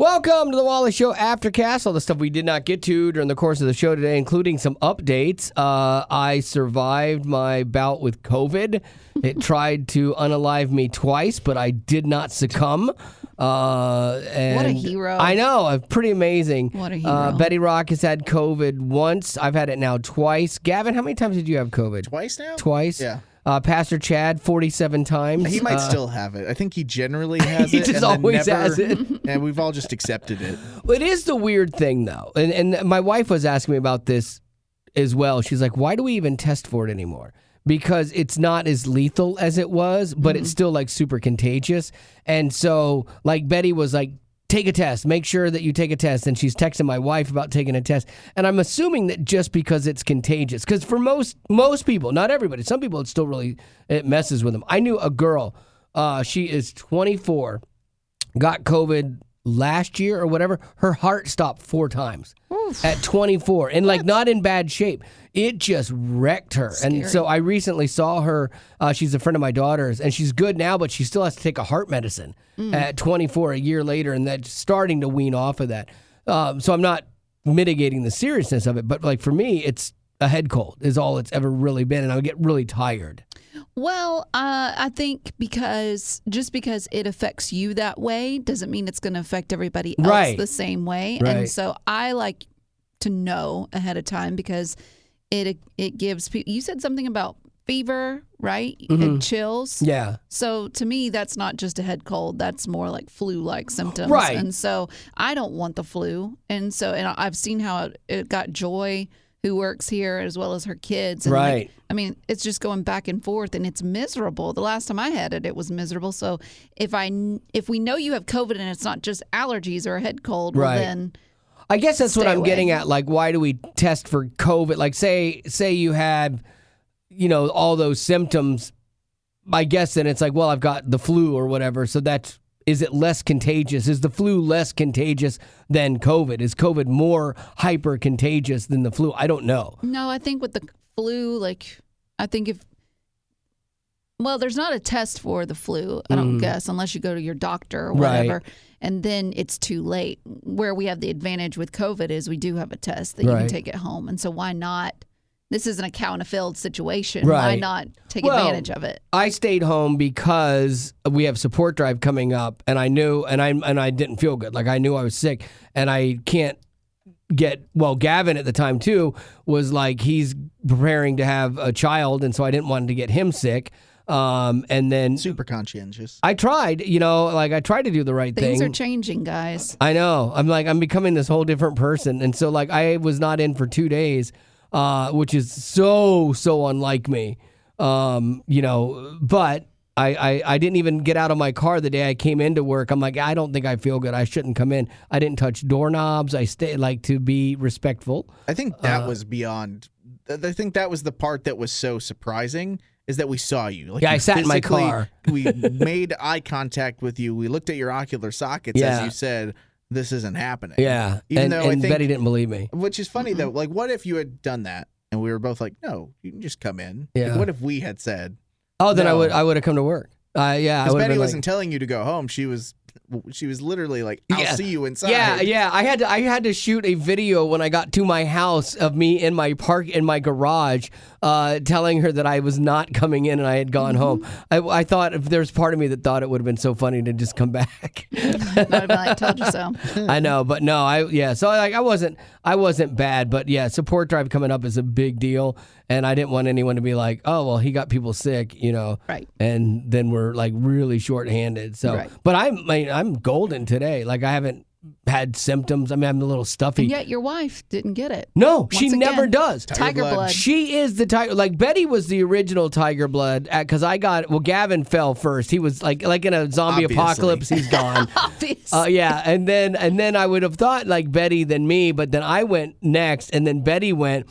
Welcome to the Wally Show Aftercast. All the stuff we did not get to during the course of the show today, including some updates. I survived my bout with COVID. It tried to unalive me twice, but I did not succumb. And what a hero. I know. Pretty amazing. What a hero. Betty Rock has had COVID once. I've had it now twice. Gavin, how many times did you have COVID? Twice now? Twice? Yeah. Pastor Chad, 47 times. He might still have it. I think he generally has he it. He just always has it. And we've all just accepted it. Well, it is the weird thing, though. And my wife was asking me about this as well. She's like, why do we even test for it anymore? Because it's not as lethal as it was, but it's still like super contagious. And so like Betty was like, take a test. Make sure that you take a test. And she's texting my wife about taking a test. And I'm assuming that just because it's contagious, because for most people, not everybody, some people it still really it messes with them. I knew a girl, she is 24, got COVID last year or whatever. Her heart stopped 4 times at 24 and like not in bad shape. It just wrecked her. Scary. And so I recently saw her. She's a friend of my daughter's and she's good now, but she still has to take a heart medicine at 24 a year later. And that's starting to wean off of that. So I'm not mitigating the seriousness of it. But like for me, it's a head cold is all it's ever really been. And I would get really tired. Well, I think because it affects you that way doesn't mean it's going to affect everybody else the same way. Right. And so I like to know ahead of time because it gives people. You said something about fever, right? And chills. Yeah. So to me, that's not just a head cold. That's more like flu-like symptoms. Right. And so I don't want the flu. And I've seen how it got Joy, who works here, as well as her kids. And right. It's just going back and forth, and it's miserable. The last time I had it, it was miserable. So if we know you have COVID and it's not just allergies or a head cold, well then I guess that's what I'm away. getting at. Like, why do we test for COVID? Like, say you had, all those symptoms. I guess then it's like, well, I've got the flu or whatever. So is it less contagious? Is the flu less contagious than COVID? Is COVID more hyper contagious than the flu? I don't know. No, I think with the flu, there's not a test for the flu, I don't guess, unless you go to your doctor or whatever. Right. And then it's too late. Where we have the advantage with COVID is we do have a test that you can take at home. And so why not? This isn't a cow in a field situation. Right. Why not take advantage of it? I stayed home because we have support drive coming up, and I knew, and I didn't feel good. Like I knew I was sick, and I can't Gavin at the time too was like he's preparing to have a child, and so I didn't want to get him sick. And then super conscientious. I tried, I tried to do the right thing. Things are changing, guys. I know. I'm becoming this whole different person, and so like I was not in for 2 days. Which is so unlike me, but I didn't even get out of my car the day I came into work. I'm like, I don't think I feel good. I shouldn't come in. I didn't touch doorknobs. I to be respectful. I think that was beyond. I think that was the part that was so surprising is that we saw you. Like I sat in my car. We made eye contact with you. We looked at your ocular sockets as you said, this isn't happening. Yeah. Even though I think, Betty didn't believe me. Which is funny, though. Like, what if you had done that and we were both like, no, you can just come in? Yeah. Like, what if we had said, then no. I would have come to work. Yeah. Because Betty wasn't telling you to go home. She was literally like, I'll see you inside. Yeah. I had to shoot a video when I got to my house of me in my garage, telling her that I was not coming in and I had gone home. I thought if there's part of me that thought it would have been so funny to just come back. I'd have been like, told you so. I know, but no, So like I wasn't bad, but yeah, support drive coming up is a big deal, and I didn't want anyone to be like, oh well, he got people sick, right? And then we're like really shorthanded. So, but I'm golden today. Like I haven't had symptoms. I'm a little stuffy. And yet your wife didn't get it. No, she never does. Tiger blood. She is the tiger. Like Betty was the original tiger blood because Gavin fell first. He was like in a zombie apocalypse. He's gone. Yeah, and then I would have thought like Betty than me, but then I went next, and then Betty went.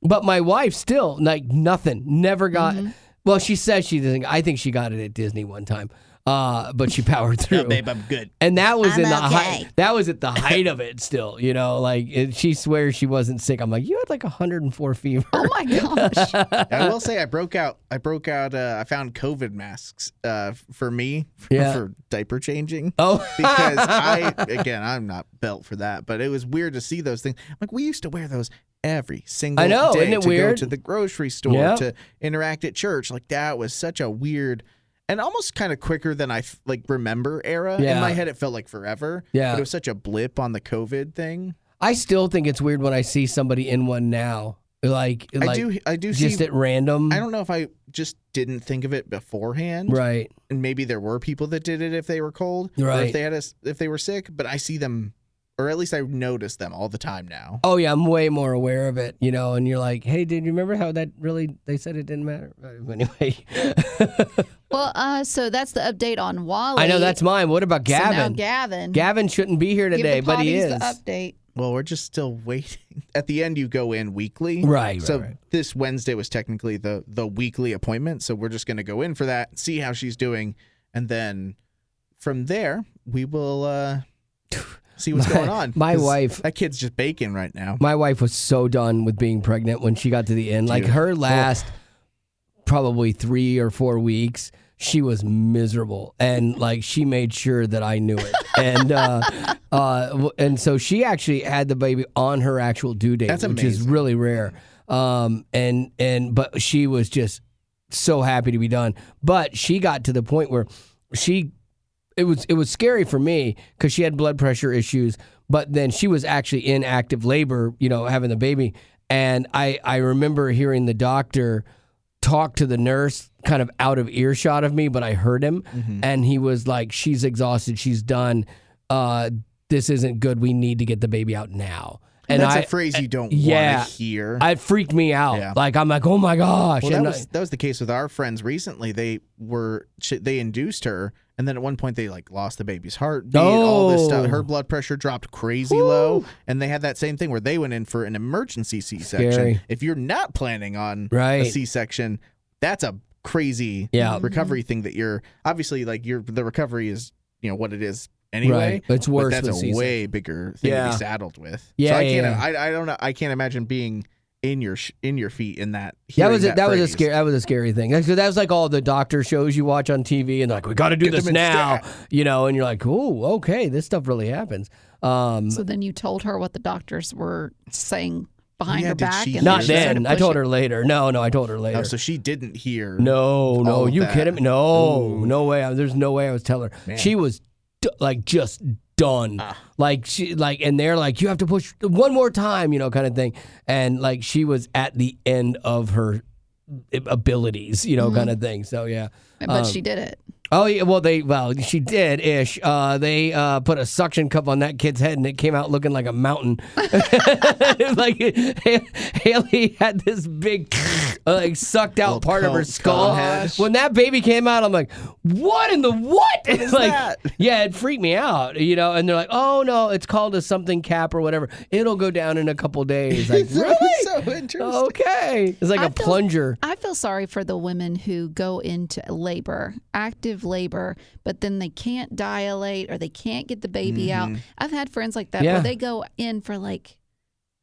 But my wife still like nothing. Never got. Well, she says she doesn't. I think she got it at Disney one time. but she powered through. Yeah, babe, I'm good. And that was I'm in the okay. height. That was at the height of it. Still, she swears she wasn't sick. I'm like, you had like 104 fever. Oh my gosh. I will say I broke out. I found COVID masks for me for diaper changing. Oh, because I'm not built for that, but it was weird to see those things. Like we used to wear those every single I know, day isn't it to weird? go to the grocery store, Yeah. to interact at church. Like that was such a weird and almost kind of quicker than I remember era. Yeah. In my head, it felt like forever. Yeah. But it was such a blip on the COVID thing. I still think it's weird when I see somebody in one now. I do just see, at random. I don't know if I just didn't think of it beforehand. Right. And maybe there were people that did it if they were cold. Right. Or if they were sick, but I see them, or at least I notice them all the time now. Oh yeah, I'm way more aware of it, and you're like, hey, did you remember how that really, they said it didn't matter? Anyway. Well, so that's the update on Wally. I know, that's mine. What about Gavin? So now Gavin. Gavin shouldn't be here today, Give the but he potties is. the update. Well, we're just still waiting. At the end, you go in weekly. Right. So this Wednesday was technically the weekly appointment. So we're just going to go in for that, see how she's doing. And then from there, we will see what's going on. My 'Cause wife. That kid's just baking right now. My wife was so done with being pregnant when she got to the end. Like Dude. her last probably 3 or 4 weeks, she was miserable, and like she made sure that I knew it. And so she actually had the baby on her actual due date, That's which is amazing. really rare. But she was just so happy to be done. But she got to the point where it was scary for me because she had blood pressure issues, but then she was actually in active labor, having the baby. And I remember hearing the doctor talk to the nurse kind of out of earshot of me, but I heard him. And he was like, she's exhausted. She's done. This isn't good. We need to get the baby out now. And that's a phrase you don't want to hear. It freaked me out. Yeah. Like, I'm like, oh my gosh. Well, And that was the case with our friends recently. They induced her, and then at one point they lost the baby's heartbeat, all this stuff. Her blood pressure dropped crazy low, and they had that same thing where they went in for an emergency C-section. Scary. If you're not planning on Right. a C-section, that's a crazy recovery thing that you're obviously the recovery is what it is anyway. Right. It's worse But that's with a C-section. way bigger thing to be saddled with. Yeah, so I yeah, can't. yeah. I don't know. I can't imagine being in your feet in that. That was phrase. that was a scary thing. That was like all the doctor shows you watch on TV, and they're like, we got to do Get this them in now, stat. and you're like, oh, okay, this stuff really happens. So then you told her what the doctors were saying behind Yeah, her did back. she and Not she started then. I told pushing. her later. No, I told her later. Oh, so she didn't hear. No, all of you that. kidding me? No, Ooh. no way. There's no way I was telling her. Man. She was just done. And they're like, you have to push one more time, kind of thing. And she was at the end of her abilities, kind of thing. So yeah. But she did it. Oh yeah, she did ish. They put a suction cup on that kid's head, and it came out looking like a mountain. Haley had this big, sucked out Little part of her cone skull. head. When that baby came out, I'm like, what in the what? What is that? Yeah, it freaked me out. And they're like, oh no, it's called a something cap or whatever. It'll go down in a couple days. Like, really? So interesting. Okay, it's like a plunger. I feel sorry for the women who go into labor, active labor, but then they can't dilate or they can't get the baby out. I've had friends like that where they go in for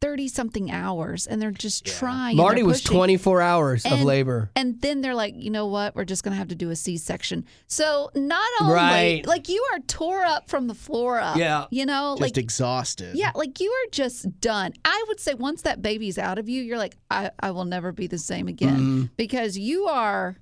30-something hours and they're just trying. and Marty they're was pushing. 24 hours of labor. And then they're like, you know what? We're just going to have to do a C-section. So not only, Right. you are tore up from the floor up. Yeah. Just exhausted. Yeah, you are just done. I would say once that baby's out of you, you're like, I will never be the same again because you are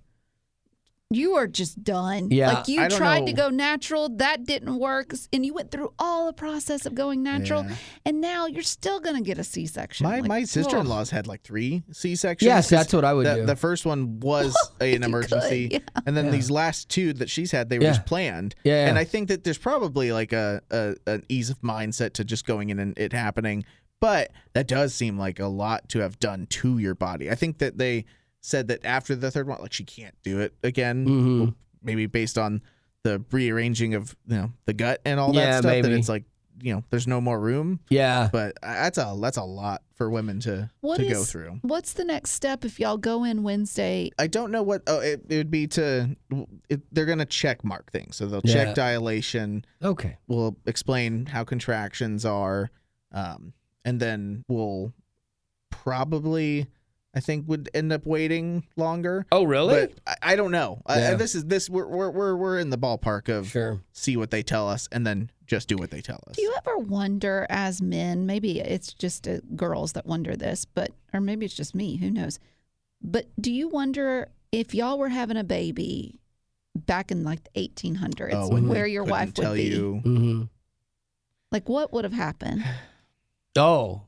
just done. Yeah. You I don't tried to know. go natural, that didn't work, and you went through all the process of going natural, and now you're still going to get a C-section. My sister-in-law's had 3 C-sections. Yes, that's what I would do. The first one was an emergency, yeah. and then these last 2 that she's had, they were just planned. Yeah. And I think that there's probably an ease of mindset to just going in and it happening, but that does seem like a lot to have done to your body. I think that they said that after the third one, she can't do it again, maybe based on the rearranging of the gut and all that stuff. maybe. That it's there's no more room. Yeah. But that's a lot for women to go through. What's the next step if y'all go in Wednesday? I don't know what. Oh, it would be they're going to check mark things. So they'll check dilation. Okay. We'll explain how contractions are. And then we'll probably, I think, would end up waiting longer. Oh, really? But I don't know. Yeah. We're in the ballpark of see what they tell us and then just do what they tell us. Do you ever wonder as men, maybe it's just girls that wonder this, or maybe it's just me, who knows? But do you wonder if y'all were having a baby back in like the 1800s, where your wife would be? Mm-hmm. Like what would have happened? Yeah.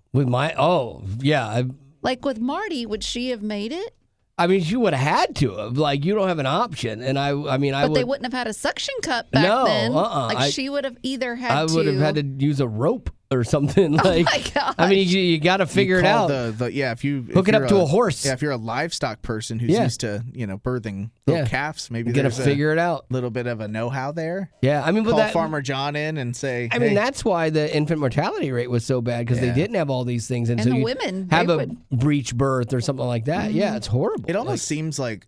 Like with Marty, would she have made it? I mean, she would have had to have. Like, you don't have an option. And But they wouldn't have had a suction cup back then. Like, she would have either had I would have had to use a rope or something. Like, oh my gosh. I mean, you got to figure it out. If you hook it up to a horse. Yeah, if you're a livestock person who's used to birthing little calves, maybe you got to figure it out. Little bit of a know-how there. Yeah, I mean, call Farmer John in and say. I mean, that's why the infant mortality rate was so bad because they didn't have all these things, and so the you women have a breech birth or something like that. Mm-hmm. Yeah, it's horrible. It almost seems like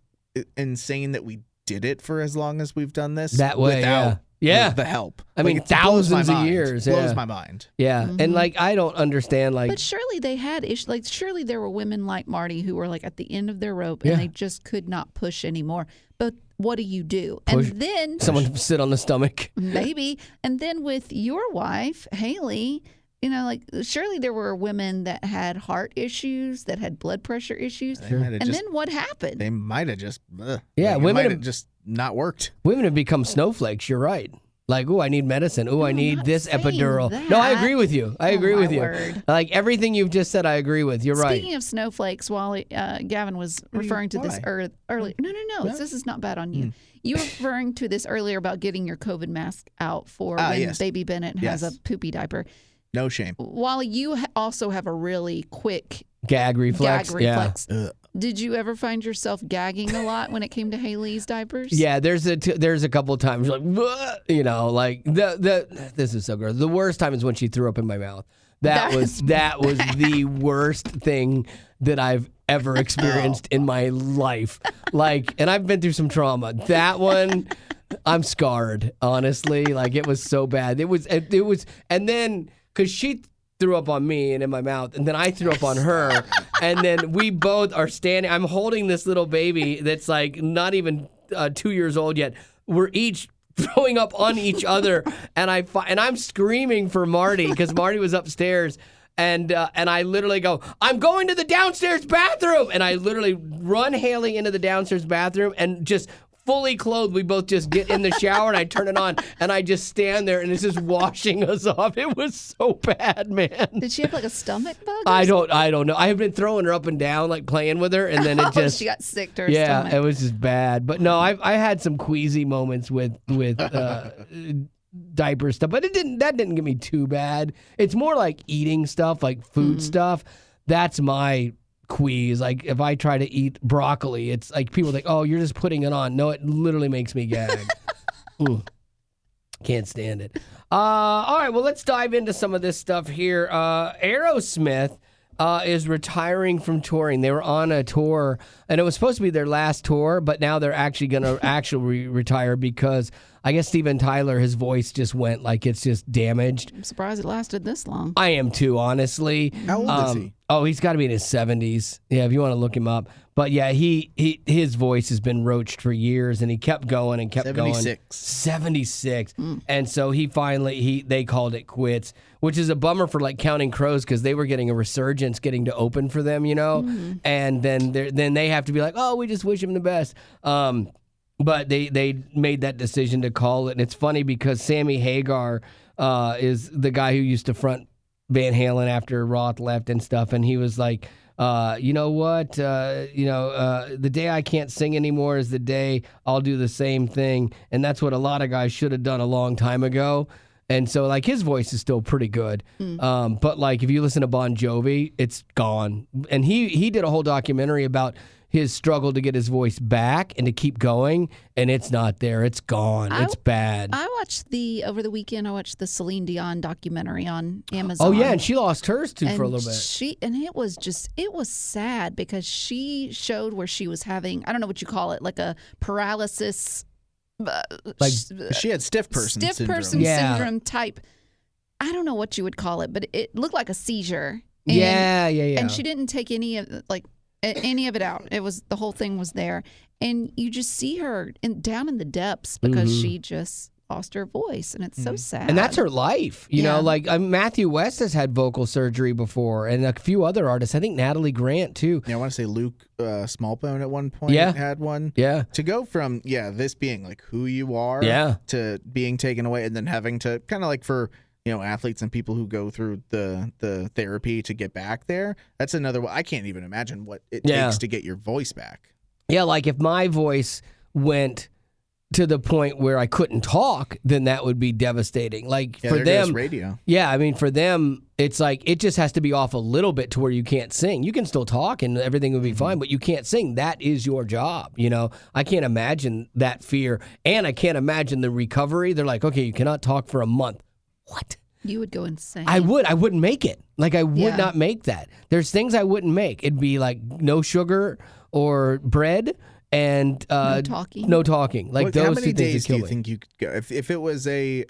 insane that we did it for as long as we've done this that way without the help. I mean, thousands of years. It blows my mind. Yeah, and like I don't understand. Like, but surely they had issues. Like, surely there were women like Marty who were like at the end of their rope and they just could not push anymore. But what do you do? Push. And then someone sit on the stomach, maybe. And then with your wife, Haley, like surely there were women that had heart issues, that had blood pressure issues. And then what happened? They might have just women have just not worked. Women have become snowflakes. You're right. Like, I need medicine. I need this epidural. That. No, I agree with you. I agree with you. Word. Like, everything you've just said, I agree with. You're right. Speaking of snowflakes, while Gavin was referring to this earlier. No. This is not bad on you. You were referring to this earlier about getting your COVID mask out for when baby Bennett has a poopy diaper. No shame. While you also have a really quick gag reflex. Did you ever find yourself gagging a lot when it came to Haley's diapers? Yeah, there's a couple of times like, like this is so gross. The worst time is when she threw up in my mouth. That was the worst thing that I've ever experienced in my life. Like, and I've been through some trauma. That one, I'm scarred, honestly. Like, it was so bad. It was, and then because she threw up on me and in my mouth, and then I threw up on her, and then we both are standing. I'm holding this little baby that's like not even 2 years old yet. We're each throwing up on each other, and I'm screaming for Marty because Marty was upstairs. And I literally go, I'm going to the downstairs bathroom, and I literally run Haley into the downstairs bathroom and just fully clothed, we both just get in the shower and I turn it on and I just stand there and it's just washing us off. It was so bad, man. Did she have like a stomach bug? I don't know. I have been throwing her up and down, like playing with her, and then it just she got sick to her stomach. Yeah, it was just bad. But no, I had some queasy moments with diaper stuff, but that didn't get me too bad. It's more like eating stuff, like food stuff. That's my quease. Like if I try to eat broccoli, it's like people think, oh, you're just putting it on. No, it literally makes me gag. Can't stand it. All right, well, let's dive into some of this stuff here. Aerosmith is retiring from touring. They were on a tour, and it was supposed to be their last tour, but now they're actually going to retire because I guess Steven Tyler, his voice just went like it's just damaged. I'm surprised it lasted this long. I am too, honestly. How old is he? Oh, he's got to be in his 70s. Yeah, if you want to look him up. But yeah, his voice has been roached for years, and he kept going and kept 76. going. 76. And so they called it quits, which is a bummer for like Counting Crows because they were getting a resurgence getting to open for them, you know? And then they have to be like, oh, we just wish him the best. But they made that decision to call it. And it's funny because Sammy Hagar is the guy who used to front Van Halen after Roth left and stuff. And he was like, you know what? The day I can't sing anymore is the day I'll do the same thing. And that's what a lot of guys should have done a long time ago. And so, like, his voice is still pretty good. But, like, if you listen to Bon Jovi, it's gone. And he did a whole documentary about, his struggle to get his voice back and to keep going, and it's not there. It's gone. It's bad. I watched over the weekend, I watched the Celine Dion documentary on Amazon. Oh, yeah, and she lost hers, too, for a little bit. And it was sad because she showed where she was having, I don't know what you call it, like a paralysis. Like she had stiff person syndrome type. I don't know what you would call it, but it looked like a seizure. And, yeah. And she didn't take any of it out. It was, the whole thing was there. And you just see her down in the depths because she just lost her voice, and it's so sad. And that's her life. You know, like Matthew West has had vocal surgery before, and a few other artists. I think Natalie Grant, too. Yeah, I want to say Luke Smallbone at one point had one. Yeah. To go from, this being like who you are to being taken away and then having to kind of like for, athletes and people who go through the therapy to get back there. That's another one. I can't even imagine what it takes to get your voice back. Yeah, like if my voice went to the point where I couldn't talk, then that would be devastating. Like for them, radio. Yeah, I mean, for them, it's like it just has to be off a little bit to where you can't sing. You can still talk and everything will be fine, but you can't sing. That is your job. I can't imagine that fear, and I can't imagine the recovery. They're like, okay, you cannot talk for a month. What? You would go insane. I wouldn't make it. Like I would not make that. There's things I wouldn't make. It'd be like no sugar or bread. And no talking. No talking. Like those how many two things days do you think you could go? If it was a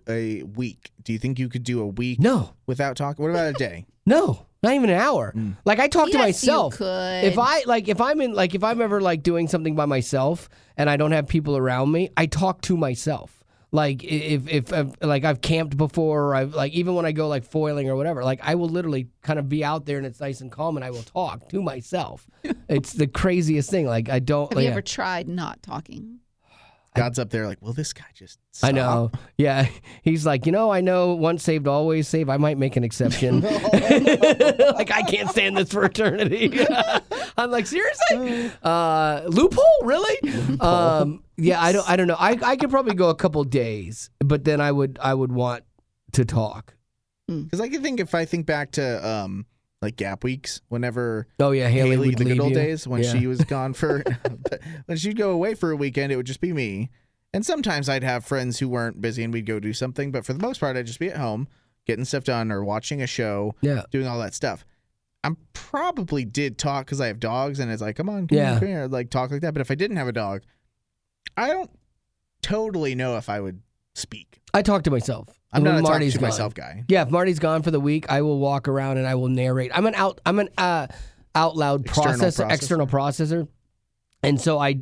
week, do you think you could do a week? No. Without talking? What about a day? No, not even an hour. Like I talk to myself. You could. If I'm ever like doing something by myself and I don't have people around me, I talk to myself. Like if like I've camped before, or I've like even when I go like foiling or whatever, like I will literally kind of be out there and it's nice and calm and I will talk to myself. It's the craziest thing. Like I don't. Have you ever tried not talking? God's up there like, will this guy just stop? I know. Yeah. He's like, I know once saved, always saved. I might make an exception. Like, I can't stand this for eternity. I'm like, seriously? Loophole? Really? Yeah, I don't know. I could probably go a couple days, but then I would want to talk. Because I can think if I think back to like Gap Weeks, whenever Haley would the good leave old you. days when she was gone for when she'd go away for a weekend, it would just be me. And sometimes I'd have friends who weren't busy and we'd go do something, but for the most part I'd just be at home getting stuff done or watching a show, doing all that stuff. I probably did talk because I have dogs and it's like, come on, come here, like talk like that. But if I didn't have a dog, I don't totally know if I would speak. I talk to myself. I'm not a talk Marty's to gone. myself guy. Yeah, if Marty's gone for the week, I will walk around and I will narrate. I'm an out loud external processor. And so I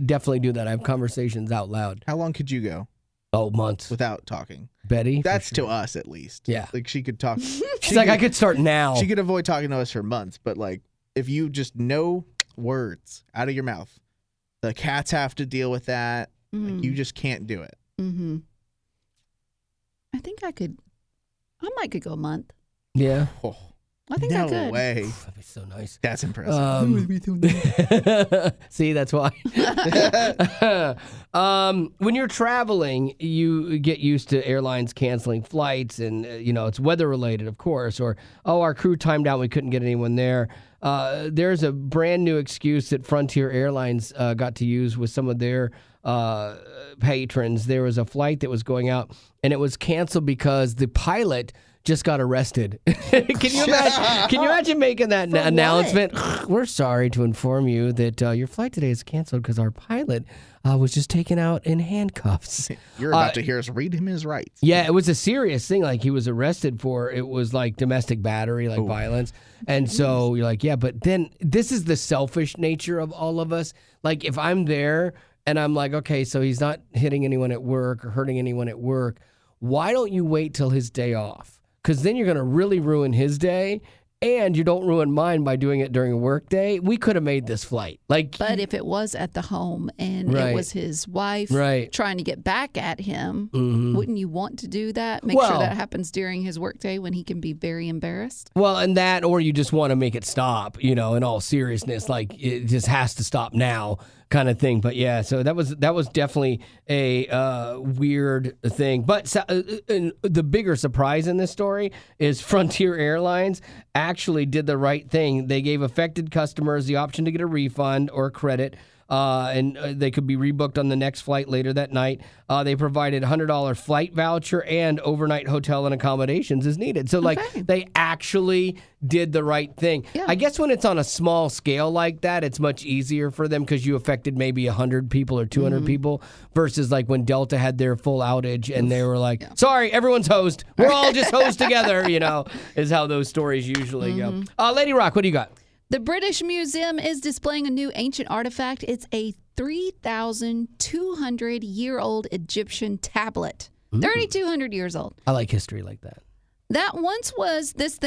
definitely do that. I have conversations out loud. How long could you go? Oh, months. Without talking. Betty? That's to us, at least. Yeah. Like, she could talk. She's like, I could start now. She could avoid talking to us for months, but, like, if you just know words out of your mouth, the cats have to deal with that. Like, you just can't do it. Mm-hmm. I think I might could go a month. Yeah. Oh. I think I could. No way. That'd be so nice. That's impressive. See, that's why. When you're traveling, you get used to airlines canceling flights, and it's weather related, of course. Or our crew timed out, we couldn't get anyone there. There's a brand new excuse that Frontier Airlines got to use with some of their patrons. There was a flight that was going out, and it was canceled because the pilot just got arrested. Can you imagine making that announcement? We're sorry to inform you that your flight today is canceled because our pilot was just taken out in handcuffs. You're about to hear us read him his rights. Yeah, it was a serious thing. Like, he was arrested for, it was like domestic battery, like violence. And so you're like, yeah, but then this is the selfish nature of all of us. Like, if I'm there and I'm like, okay, so he's not hitting anyone at work or hurting anyone at work, why don't you wait till his day off? Because then you're going to really ruin his day, and you don't ruin mine by doing it during a work day. We could have made this flight. But if it was at the home and it was his wife trying to get back at him, wouldn't you want to do that? Make sure that happens during his work day when he can be very embarrassed? Well, and that, or you just want to make it stop, in all seriousness. Like, it just has to stop now kind of thing. But yeah, so that was definitely a weird thing. But the bigger surprise in this story is Frontier Airlines actually did the right thing. They gave affected customers the option to get a refund or a credit. And they could be rebooked on the next flight later that night. They provided a $100 flight voucher and overnight hotel and accommodations as needed. So, they actually did the right thing. Yeah. I guess when it's on a small scale like that, it's much easier for them because you affected maybe 100 people or 200 people versus like when Delta had their full outage and they were like, sorry, everyone's hosed. We're all just hosed together, is how those stories usually go. Lady Rock, what do you got? The British Museum is displaying a new ancient artifact. It's a 3,200-year-old Egyptian tablet. 3,200 years old. I like history like that. That once was this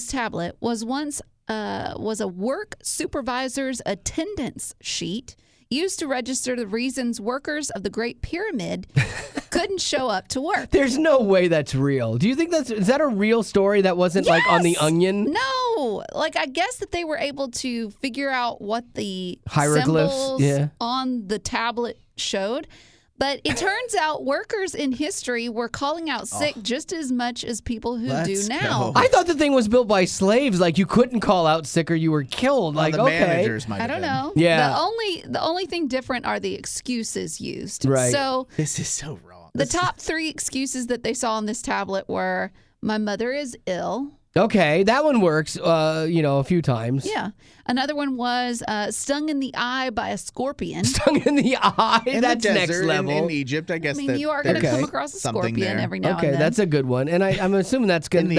tablet was once was a work supervisor's attendance sheet used to register the reasons workers of the Great Pyramid couldn't show up to work. There's no way that's real. Do you think is that a real story that wasn't like on The Onion? No. I guess that they were able to figure out what the hieroglyphs symbols on the tablet showed. But it turns out workers in history were calling out sick just as much as people who do now. I thought the thing was built by slaves. Like, you couldn't call out sick or you were killed. Well, the managers might have I don't know. Yeah. The only thing different are the excuses used. Right. So this is so wrong. The top 3 excuses that they saw on this tablet were, my mother is ill. Okay, that one works, a few times. Yeah. Another one was stung in the eye by a scorpion. Stung in the eye? That's the next desert, level. In Egypt, I guess. You are going to come across a scorpion every now and then. Okay, that's a good one. And I'm assuming that's going to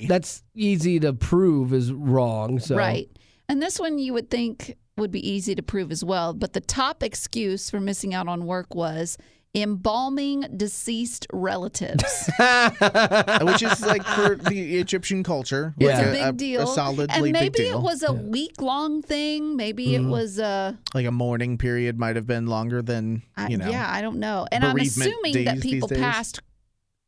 that's easy to prove is wrong. So. Right. And this one you would think would be easy to prove as well. But the top excuse for missing out on work was embalming deceased relatives. Which is for the Egyptian culture. It's a big deal. A solidly and maybe big deal. it was a week-long thing. Maybe it was like a mourning period might have been longer than, Yeah, I don't know. And I'm assuming that people passed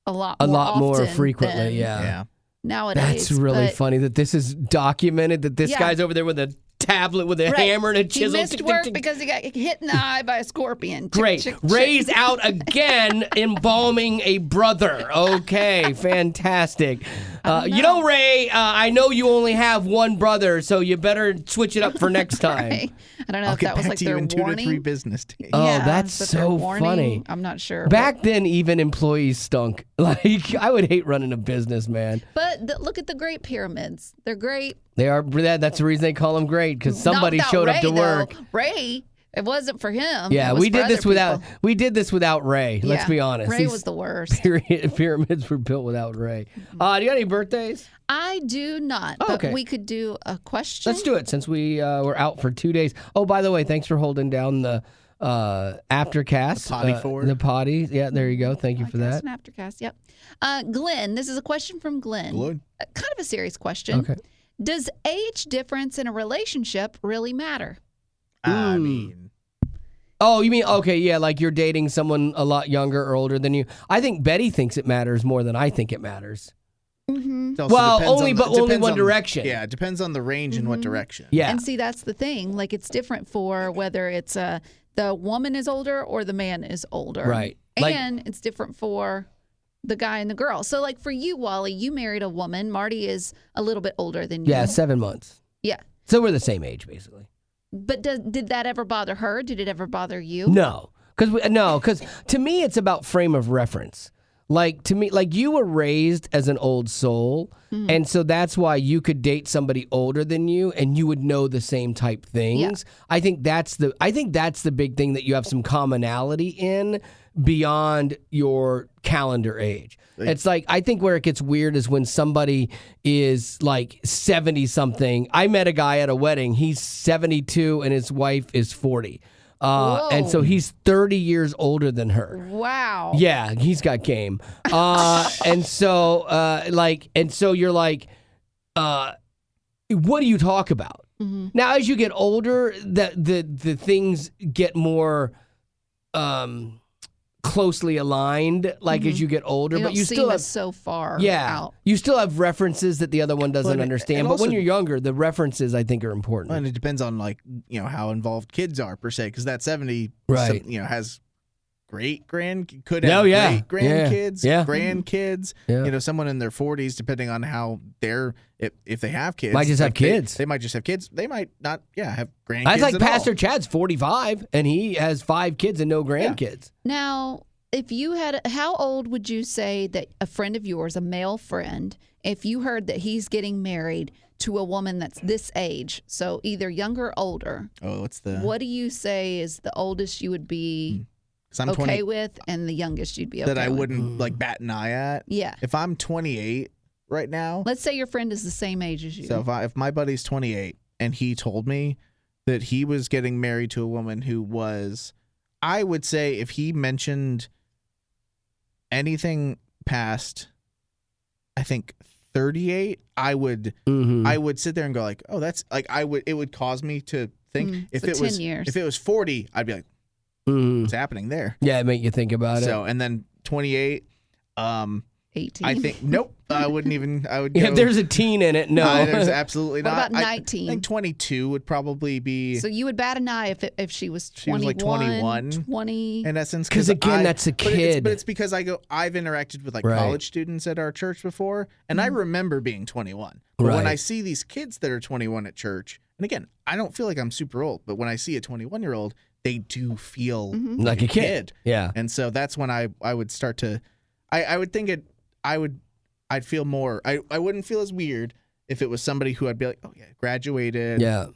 a lot more frequently, yeah. Nowadays. That's really funny that this is documented, that this guy's over there with a tablet with a hammer and a chisel. He missed work because he got hit in the eye by a scorpion. Great. Ray's out again embalming a brother. Okay, fantastic. Ray, I know you only have one brother, so you better switch it up for next time. Right. I don't know if get that was back to their you in warning. 2 to 3 business days. Oh, that's so funny. I'm not sure. Back then, even employees stunk. I would hate running a business, man. But look at the Great Pyramids. They're great. They are. That's the reason they call them great, because somebody showed up to work. Ray, it wasn't for him. Yeah, we did this without Ray. Let's be honest. Ray was the worst. Pyramids were built without Ray. Do you got any birthdays? I do not. But we could do a question. Let's do it since we were out for 2 days. Oh, by the way, thanks for holding down the Aftercast. The potty forward. The potty. Yeah, there you go. Thank you for that. An Aftercast, yep. Glenn, this is a question from Glenn. Kind of a serious question. Okay. Does age difference in a relationship really matter? I mean... Oh, you mean, okay, yeah, like you're dating someone a lot younger or older than you. I think Betty thinks it matters more than I think it matters. Mm-hmm. Well, only one direction. Yeah, it depends on the range and what direction. Yeah. And see, that's the thing. Like, it's different for whether it's the woman is older or the man is older. Right. And it's different for the guy and the girl. So, like, for you, Wally, you married a woman. Marty is a little bit older than you. Yeah, 7 months. Yeah. So we're the same age, basically. But did that ever bother her? Did it ever bother you? No. Because to me, it's about frame of reference. Like, to me, like, you were raised as an old soul, and so that's why you could date somebody older than you, and you would know the same type things. Yeah. I think that's the big thing that you have some commonality in beyond your calendar age. It's like, I think where it gets weird is when somebody is like 70-something. I met a guy at a wedding. He's 72 and his wife is 40. And so he's 30 years older than her. Wow. Yeah, he's got game. And so you're like, what do you talk about? Mm-hmm. Now, as you get older, the things get more closely aligned as you get older, but you still have so far out. You still have references that the other one doesn't understand. But also, when you're younger, the references I think are important. And it depends on how involved kids are per se, because that 70 has great grandkids, grandkids, someone in their 40s, depending on how if they have kids, might just have kids. They might just have kids. They might not, have grandkids. I like Pastor all. Chad's 45 and he has 5 kids and no grandkids. Now, if you had, how old would you say that a friend of yours, a male friend, if you heard that he's getting married to a woman that's this age, so either younger or older? Oh, what do you say is the oldest you would be? I'm okay 20, with, and the youngest you'd be okay that I with. wouldn't bat an eye at. Yeah. If I'm 28 right now, let's say your friend is the same age as you. So if my buddy's 28 and he told me that he was getting married to a woman who was, I would say if he mentioned anything past, I think 38, I would sit there and go oh, that's it would cause me to think if it was 10 years. If it was 40, I'd be like, what's happening there? Yeah, it make you think about it. So, and then 28, 18. I think, nope, I wouldn't even, I would go. If there's a teen in it, no. There's absolutely not. What about 19? I think 22 would probably be. So you would bat an eye if she was 21, she was 21, 20. In essence. Because again, that's a kid. But it's because I've interacted with college students at our church before, and I remember being 21. But when I see these kids that are 21 at church, and again, I don't feel like I'm super old, but when I see a 21-year-old, they do feel like a kid. Yeah. And so that's when I would start to, I would think I'd feel more, I wouldn't feel as weird if it was somebody who I'd be like, oh yeah, graduated. Yeah.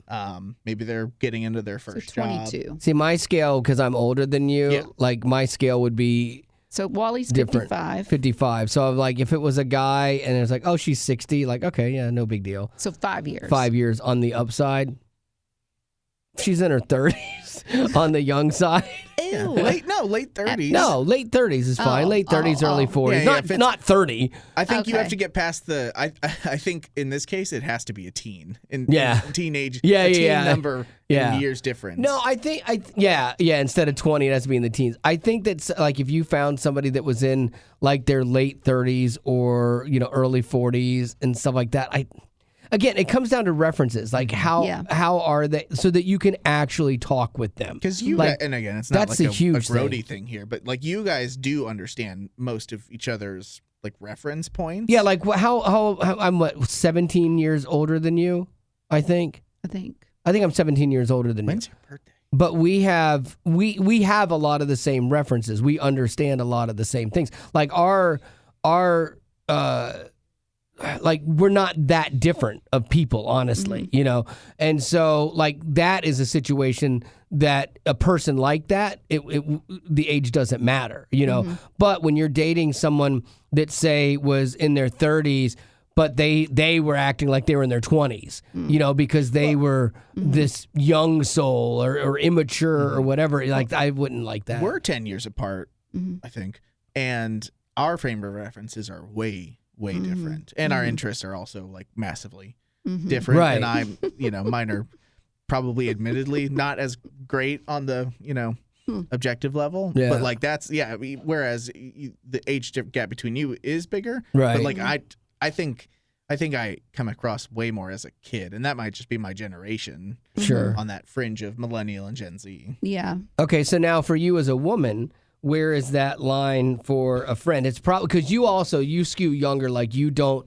Maybe they're getting into their first 22. job. See, my scale, because I'm older than you, my scale would be so Wally's different. 55. 55. So if it was a guy and it was oh, she's 60, okay, yeah, no big deal. So 5 years. 5 years on the upside. She's in her 30s on the young side. Ew. Yeah. Late 30s. No, late 30s is fine. Late 30s, early 40s. Not 30. I think you have to get past the. I think in this case it has to be a teen. In teenage. Teen number in years difference. No, I think Instead of 20, it has to be in the teens. I think that's if you found somebody that was in their late 30s or early 40s and stuff like that. Again, it comes down to references, how are they, so that you can actually talk with them. Because and again, it's not that's a huge grody thing here, but you guys do understand most of each other's reference points. Yeah, how I'm 17 years older than you, I think. I think I'm 17 years older than you. When's your birthday? But we have a lot of the same references. We understand a lot of the same things. We're not that different of people, honestly, And so, that is a situation that a person like that, the age doesn't matter, But when you're dating someone that, say, was in their 30s, but they were acting like they were in their 20s, because they were this young soul or immature or whatever, I wouldn't like that. We're 10 years apart, I think, and our frame of references are way different, and our interests are also massively different. Right. And I'm, mine are probably admittedly not as great on the, objective level. Yeah. But that's whereas the age gap between you is bigger. Right. But I think I come across way more as a kid, and that might just be my generation. Sure. On that fringe of millennial and Gen Z. Yeah. Okay, so now for you as a woman, where is that line for a friend? It's probably because you skew younger, you don't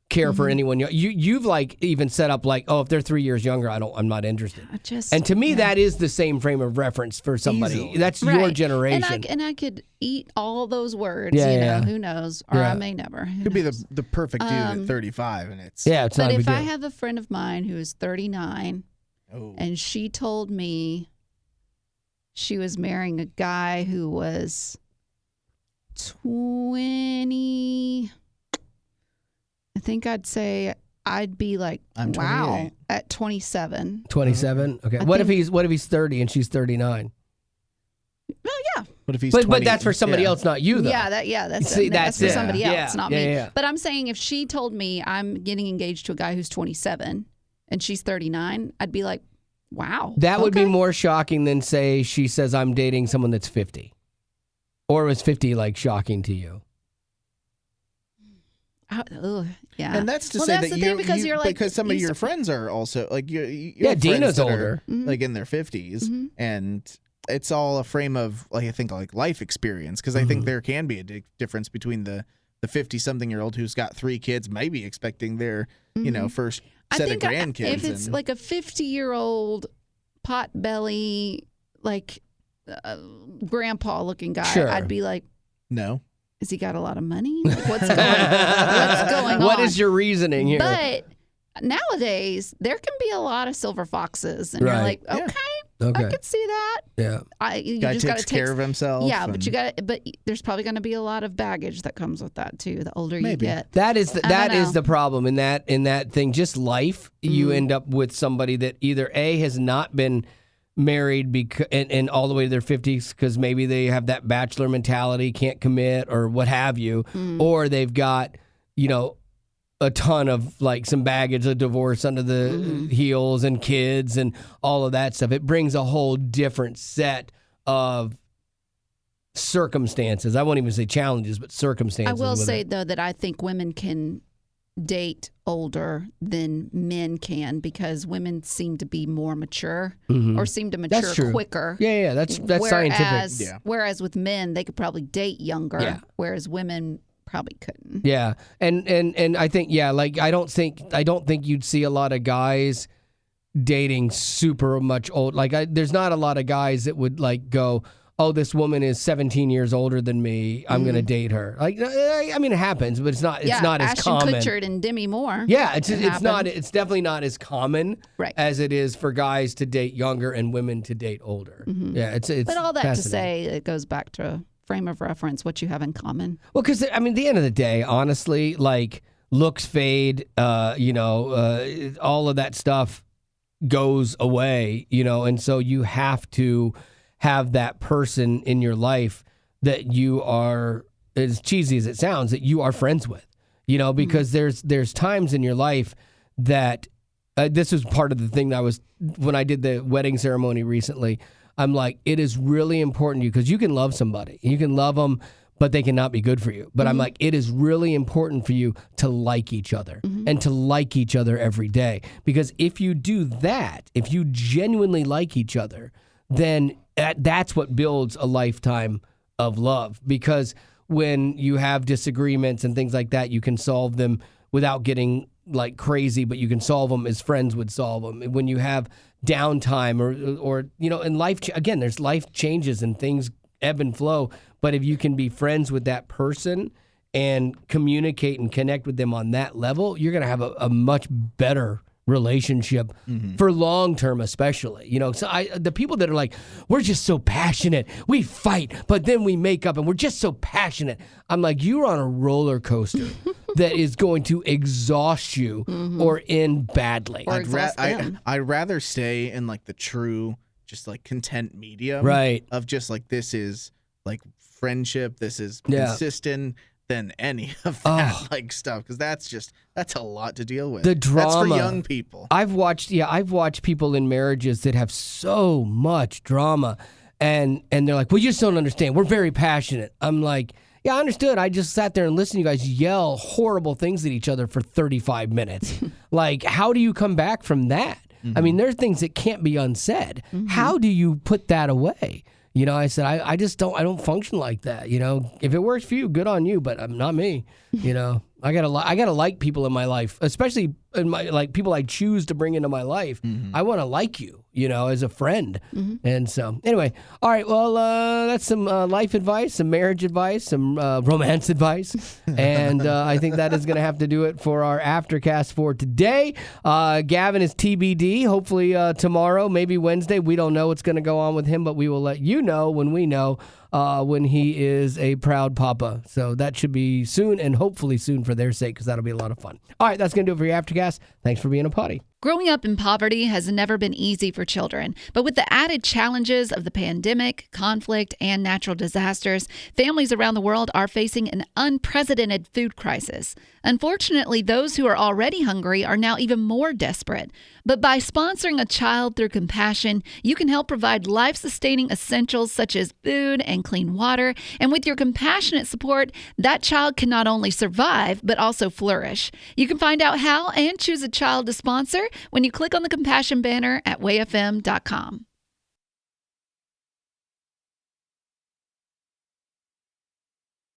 care for anyone. You've even set up if they're 3 years younger, I'm not interested. And to me, that is the same frame of reference for somebody. Easily. That's your generation. And I could eat all those words. Who knows? Or I may never. Could be the perfect dude at 35, and it's it's not. But if I have a friend of mine who is 39, and she told me she was marrying a guy who was 20. I think I'd say I'd be I'm wow 28. at 27. 27. Okay. What if he's 30 and she's 39? Well, yeah. What if he's but 20? that's for somebody else, not you, though. That's See, that's for it. somebody else, not me. Yeah. But I'm saying if she told me I'm getting engaged to a guy who's 27 and she's 39, I'd be like, wow. That would be more shocking than, say, she says I'm dating someone that's 50. Or was 50 like shocking to you? Yeah, and that's to say that's that the thing, because you're like, because some of your friends are also like you Yeah, have friends Dina's that older. are, like in their 50s, and it's all a frame of like I think like life experience, because I think there can be a difference between the 50-something-year-old who's got 3 kids, maybe expecting their first set of grandkids. If it's like a 50-year-old potbelly like grandpa-looking guy, Sure. I'd be like, no. Has he got a lot of money? Like, what's going on? What is your reasoning here? But nowadays, there can be a lot of silver foxes. And you're like, okay, I could see that. Yeah. You guy just takes care of himself. Yeah, but there's probably going to be a lot of baggage that comes with that, too, the older you get. That is the problem in that thing. Just life, you end up with somebody that either A, has not been married and all the way to their 50s because maybe they have that bachelor mentality, can't commit or what have you, or they've got, a ton of like some baggage of divorce under the heels and kids and all of that stuff. It brings a whole different set of circumstances. I won't even say challenges, but circumstances. I will say, though, that I think women can date older than men can because women seem to be more mature or seem to mature quicker. Yeah, that's scientific. Yeah. Whereas with men, they could probably date younger, whereas women probably couldn't. Yeah, and I think I don't think you'd see a lot of guys dating super much old. There's not a lot of guys that would like go, oh, this woman is 17 years older than me, I'm going to date her. It happens, but it's not as common. Ashton Kutcher and Demi Moore. Yeah, it's definitely not as common as it is for guys to date younger and women to date older. Yeah, it's But all that to say, it goes back to frame of reference, what you have in common. Well, because at the end of the day, honestly, like looks fade, all of that stuff goes away, and so you have to have that person in your life that you are, as cheesy as it sounds, that you are friends with, because there's times in your life that this was part of the thing that when I did the wedding ceremony recently, I'm like, it is really important to you because you can love somebody, you can love them, but they cannot be good for you. But I'm like, it is really important for you to like each other and to like each other every day, because if you do that, if you genuinely like each other, then that's what builds a lifetime of love. Because when you have disagreements and things like that, you can solve them without getting like crazy, but you can solve them as friends would solve them. When you have downtime or in life, again, there's life changes and things ebb and flow. But if you can be friends with that person and communicate and connect with them on that level, you're going to have a much better relationship for long term, especially. So the people that are like, we're just so passionate, we fight, but then we make up and we're just so passionate. I'm like, you're on a roller coaster that is going to exhaust you or end badly. Or I'd rather stay in like the true, just like content medium, right? Of just like, this is like friendship, this is consistent, than any of that like stuff, because that's a lot to deal with. The drama. That's for young people. I've watched people in marriages that have so much drama, and they're like, well, you just don't understand. We're very passionate. I'm like, yeah, I understood. I just sat there and listened to you guys yell horrible things at each other for 35 minutes. Like, how do you come back from that? There are things that can't be unsaid. How do you put that away? I said, I don't function like that. If it works for you, good on you, but not me. I gotta like people in my life, especially in my like people I choose to bring into my life. I want to like you, as a friend. And so, anyway, all right. Well, that's some life advice, some marriage advice, some romance advice, and I think that is going to have to do it for our Aftercast for today. Gavin is TBD. Hopefully tomorrow, maybe Wednesday. We don't know what's going to go on with him, but we will let you know when we know. When he is a proud papa. So that should be soon, and hopefully soon for their sake, because that'll be a lot of fun. All right, that's going to do it for your Aftercast. Thanks for being a potty. Growing up in poverty has never been easy for children, but with the added challenges of the pandemic, conflict, and natural disasters, families around the world are facing an unprecedented food crisis. Unfortunately, those who are already hungry are now even more desperate. But by sponsoring a child through compassion, you can help provide life-sustaining essentials such as food and clean water. And with your compassionate support, that child can not only survive, but also flourish. You can find out how and choose a child to sponsor when you click on the compassion banner at wayfm.com.